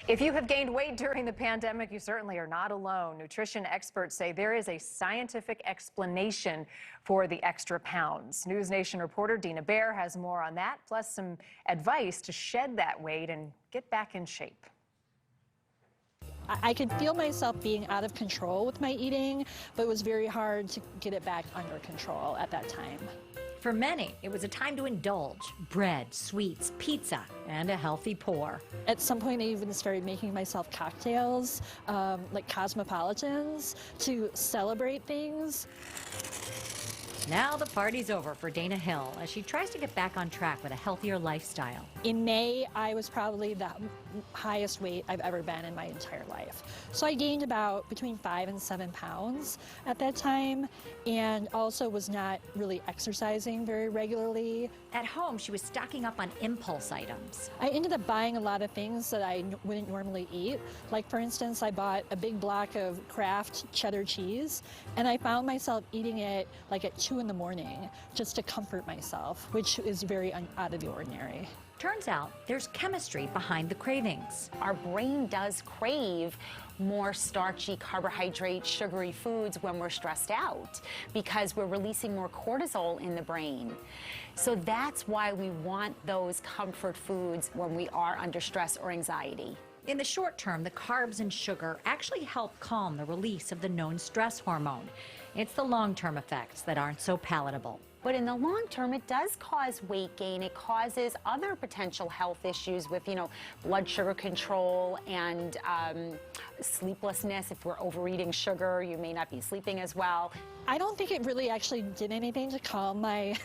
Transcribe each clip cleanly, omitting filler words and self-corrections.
If you have gained weight during the pandemic, you certainly are not alone. Nutrition experts say there is a scientific explanation for the extra pounds. NewsNation reporter Dina Baer has more on that, plus some advice to shed that weight and get back in shape. I could feel myself being out of control with my eating, but it was very hard to get it back under control at that time. For many, it was a time to indulge: bread, sweets, pizza, and a healthy pour. At some point, I even started making myself cocktails, like cosmopolitans, to celebrate things. Now the party's over for Dana Hill as she tries to get back on track with a healthier lifestyle. In May, I was probably the highest weight I've ever been in my entire life. So I gained about between 5 and 7 pounds at that time, and also was not really exercising very regularly. At home, she was stocking up on impulse items. I ended up buying a lot of things that I wouldn't normally eat. Like, for instance, I bought a big block of Kraft cheddar cheese, and I found myself eating it like at 2 in the morning just to comfort myself, which is very out of the ordinary. Turns out there's chemistry behind the cravings. Our brain does crave more starchy, carbohydrate, sugary foods when we're stressed out because we're releasing more cortisol in the brain. So that's why we want those comfort foods when we are under stress or anxiety. In the short term, the carbs and sugar actually help calm the release of the known stress hormone. It's the long-term effects that aren't so palatable. But in the long term, it does cause weight gain. It causes other potential health issues with, blood sugar control and sleeplessness. If we're overeating sugar, you may not be sleeping as well. I don't think it really actually did anything to calm me.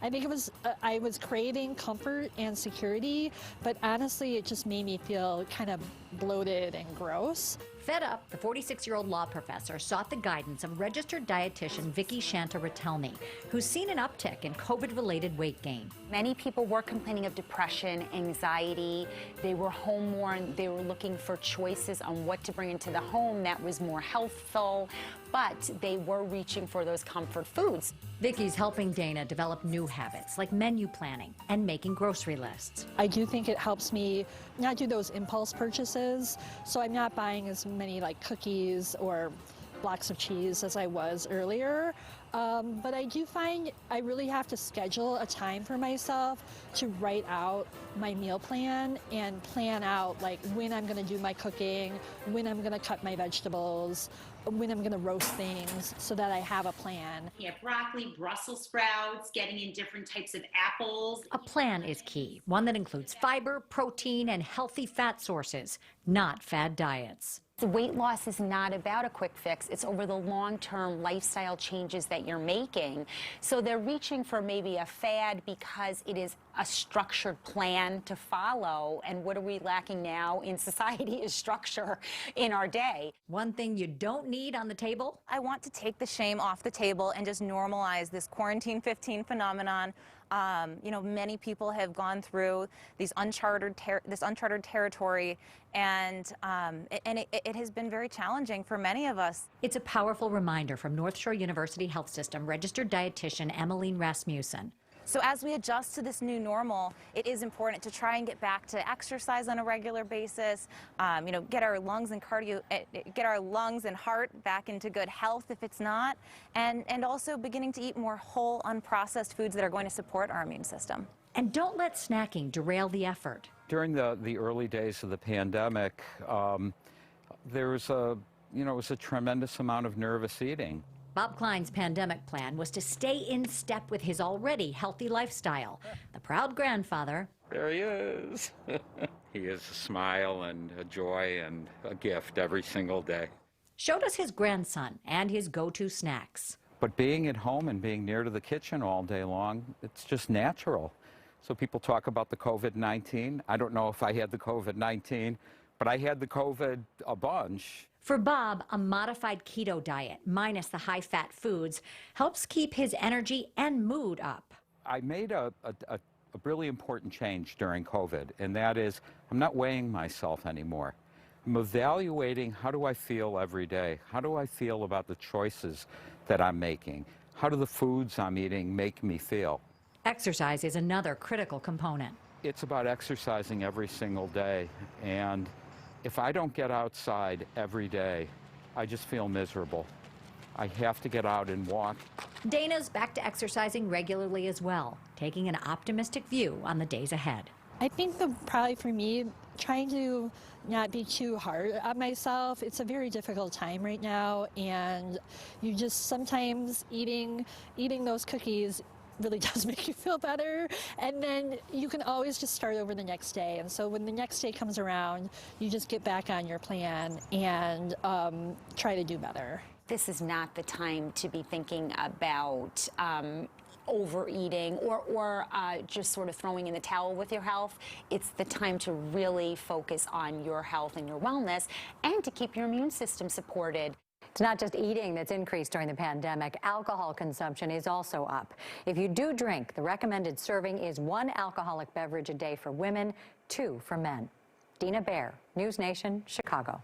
I think it was I was craving comfort and security, but honestly, it just made me feel kind of bloated and gross. Fed up, the 46-year-old law professor sought the guidance of registered dietitian Vicki Shanta-Ratelny, who's seen an uptick in COVID-related weight gain. Many people were complaining of depression, anxiety. They were home more and they were looking for choices on what to bring into the home that was more healthful, but they were reaching for those comfort foods. Vicki's helping Dana develop new habits like menu planning and making grocery lists. I do think it helps me not do those impulse purchases, so I'm not buying as many like cookies or blocks of cheese as I was earlier. But I do find I really have to schedule a time for myself to write out my meal plan and plan out like when I'm going to do my cooking, when I'm going to cut my vegetables, when I'm going to roast things so that I have a plan. Yeah, broccoli, Brussels sprouts, getting in different types of apples. A plan is key, one that includes fiber, protein, and healthy fat sources, not fad diets. The weight loss is not about a quick fix. It's over the long-term lifestyle changes that you're making. So they're reaching for maybe a fad because it is a structured plan to follow. And what are we lacking now in society is structure in our day. One thing you don't need on the table? I want to take the shame off the table and just normalize this quarantine 15 phenomenon. Many people have gone through this uncharted territory, and it has been very challenging for many of us. It's a powerful reminder from North Shore University Health System registered dietitian Emmeline Rasmussen. So as we adjust to this new normal, it is important to try and get back to exercise on a regular basis, get our lungs and get our lungs and heart back into good health if it's not, and also beginning to eat more whole, unprocessed foods that are going to support our immune system. And don't let snacking derail the effort. During the early days of the pandemic, there was it was a tremendous amount of nervous eating. Bob Klein's pandemic plan was to stay in step with his already healthy lifestyle. The proud grandfather. There he is. He is a smile and a joy and a gift every single day. Showed us his grandson and his go-to snacks. But being at home and being near to the kitchen all day long, it's just natural. So people talk about the COVID-19. I don't know if I had the COVID-19, but I had the COVID a bunch. For Bob, a modified keto diet, minus the high-fat foods, helps keep his energy and mood up. I made a really important change during COVID, and that is I'm not weighing myself anymore. I'm evaluating how do I feel every day? How do I feel about the choices that I'm making? How do the foods I'm eating make me feel? Exercise is another critical component. it's about exercising every single day. And if I don't get outside every day, I just feel miserable. I have to get out and walk. Dana's back to exercising regularly as well, taking an optimistic view on the days ahead. I think probably for me, trying to not be too hard on myself. It's a very difficult time right now, and you just sometimes eating those cookies really does make you feel better, and then you can always just start over the next day. And so when the next day comes around, you just get back on your plan and try to do better. This is not the time to be thinking about overeating or just sort of throwing in the towel with your health. It's the time to really focus on your health and your wellness and to keep your immune system supported. It's not just eating that's increased during the pandemic. Alcohol consumption is also up. If you do drink, the recommended serving is 1 alcoholic beverage a day for women, 2 for men. Dina Bair, NewsNation, Chicago.